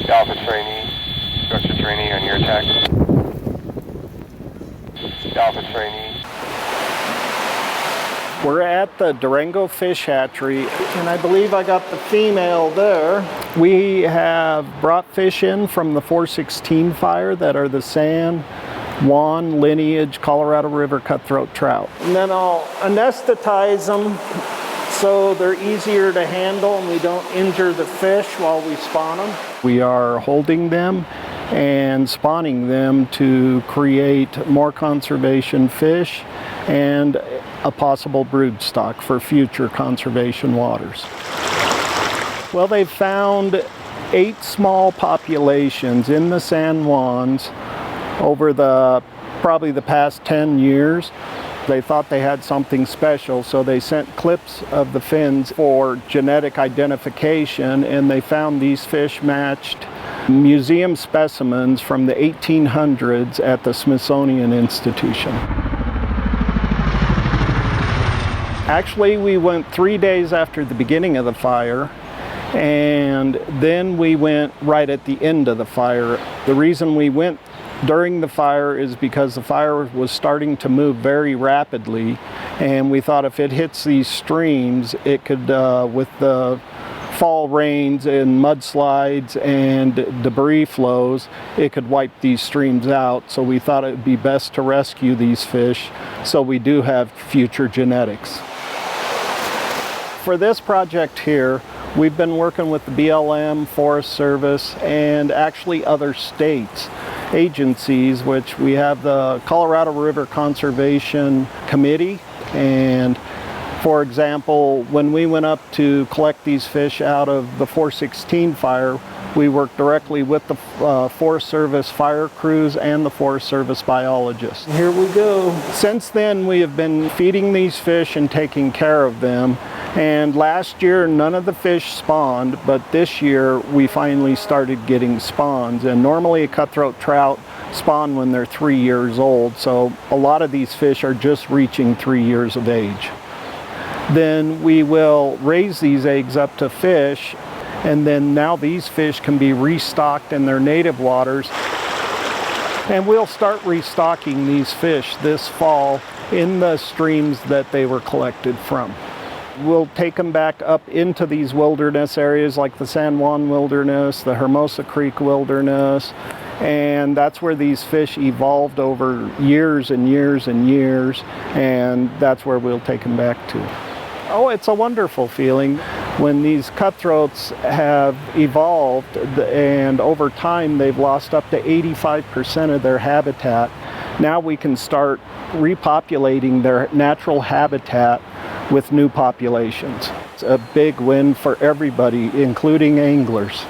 Alpha trainee, structure trainee on your attack. Alpha trainee. We're at the Durango Fish Hatchery, and I believe I got the female there. We have brought fish in from the 416 fire that are the San Juan lineage Colorado River cutthroat trout. And then I'll anesthetize them so they're easier to handle and we don't injure the fish while we spawn them. We are holding them and spawning them to create more conservation fish and a possible brood stock for future conservation waters. Well, they've found 8 small populations in the San Juans over probably the past 10 years. They thought they had something special, so they sent clips of the fins for genetic identification, and they found these fish matched museum specimens from the 1800s at the Smithsonian Institution. Actually, we went 3 days after the beginning of the fire, and then we went right at the end of the fire. The reason we went during the fire is because the fire was starting to move very rapidly, and we thought if it hits these streams, it could, with the fall rains and mudslides and debris flows, it could wipe these streams out. So we thought it would be best to rescue these fish so we do have future genetics. For this project here, we've been working with the BLM, Forest Service, and actually other states, agencies, which we have the Colorado River Conservation Committee. And for example, when we went up to collect these fish out of the 416 fire, we worked directly with the Forest Service fire crews and the Forest Service biologists. Here we go. Since then, we have been feeding these fish and taking care of them. And last year, none of the fish spawned, but this year, we finally started getting spawns. And normally a cutthroat trout spawn when they're 3 years old, so a lot of these fish are just reaching 3 years of age. Then we will raise these eggs up to fish, and then now these fish can be restocked in their native waters. And we'll start restocking these fish this fall in the streams that they were collected from. We'll take them back up into these wilderness areas like the San Juan Wilderness, the Hermosa Creek Wilderness, and that's where these fish evolved over years and years and years, and that's where we'll take them back to. Oh, it's a wonderful feeling when these cutthroats have evolved, and over time they've lost up to 85% of their habitat. Now we can start repopulating their natural habitat with new populations. It's a big win for everybody, including anglers.